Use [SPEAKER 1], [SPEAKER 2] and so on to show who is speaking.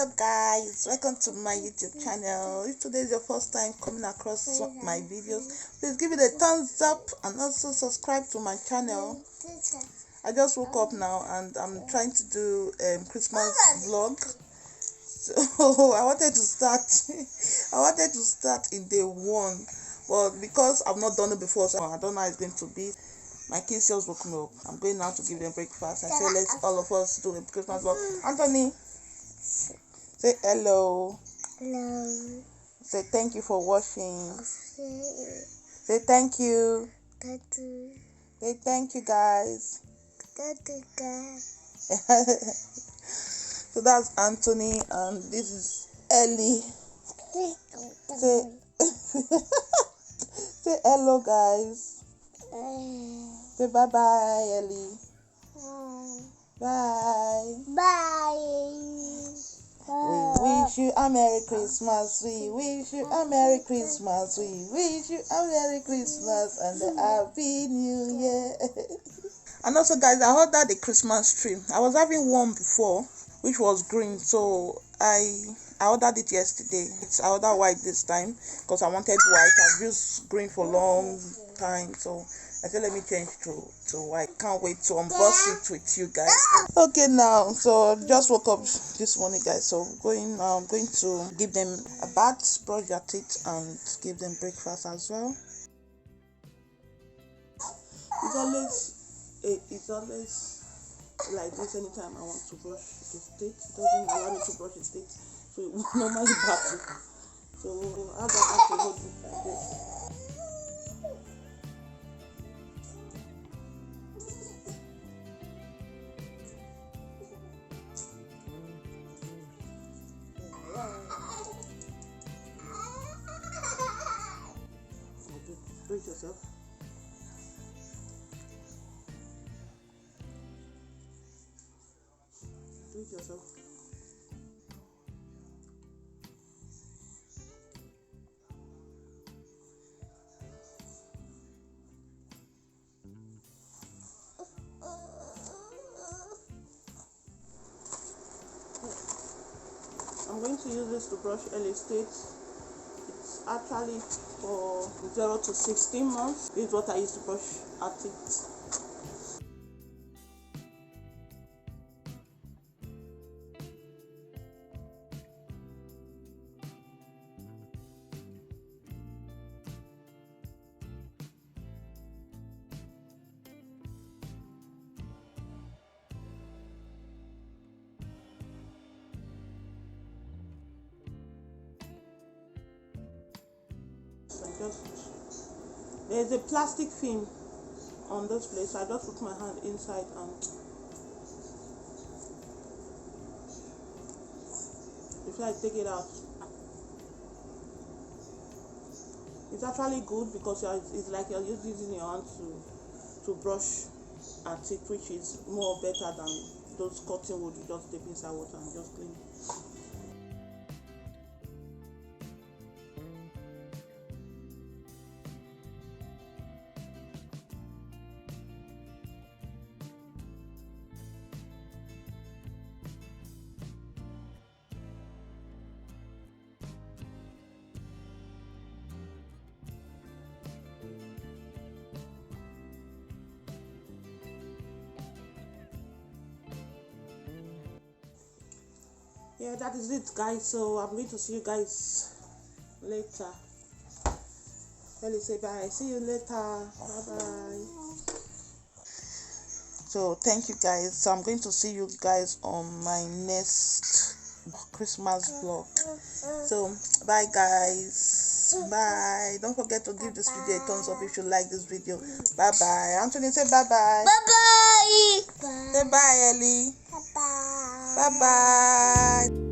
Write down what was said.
[SPEAKER 1] Hello guys, welcome to my YouTube channel. If today is your first time coming across my videos, please give it a thumbs up and also subscribe to my channel. I just woke up now and I'm trying to do Christmas vlog. So I wanted to start in day one, but because I've not done it before, so I don't know how it's going to be. My kids just woke me up. I'm going now to give them breakfast. I say let's all of us do a Christmas vlog. Anthony, say hello.
[SPEAKER 2] Hello.
[SPEAKER 1] Say thank you for watching. Say thank you.
[SPEAKER 2] Thank you.
[SPEAKER 1] Say thank you guys.
[SPEAKER 2] Thank you, guys.
[SPEAKER 1] So that's Anthony and this is Ellie. Say say hello guys. Say bye bye Ellie. Bye.
[SPEAKER 2] Bye.
[SPEAKER 1] We wish you a Merry Christmas. We wish you a Merry Christmas. We wish you a Merry Christmas and a Happy New Year. And also guys, I ordered the Christmas tree. I was having one before which was green, so I ordered it yesterday. I ordered white this time because I wanted white. I've used green for a long time, so I said let me change to white. Can't wait to unbox it with you guys. Okay now, so just woke up this morning guys, so I'm going to give them a bath, brush their teeth and give them breakfast as well. It's always like this anytime I want to brush his teeth. It doesn't allow me to brush his teeth, so it will normally bath it. So I have to hold it like this. Do it yourself. Do it yourself. I'm going to use this to brush Ellie's teeth. It's actually for 0 to 16 months. This is what I used to brush her teeth. There's a plastic film on this place, so I just put my hand inside and before I take it out. It's actually good because it's like you're just using your hand to brush our teeth, which is more better than those cotton wood you just dip inside water and just clean. Yeah, that is it guys, so I'm going to see you guys later. Ellie, say bye. See you later. Bye bye. So thank you guys, so I'm going to see you guys on my next Christmas vlog. So bye guys, bye. Don't forget to give this video a thumbs up if you like this video. Bye bye. Anthony, say bye bye.
[SPEAKER 2] Bye bye.
[SPEAKER 1] Say bye Ellie.
[SPEAKER 2] Bye bye.
[SPEAKER 1] Bye bye.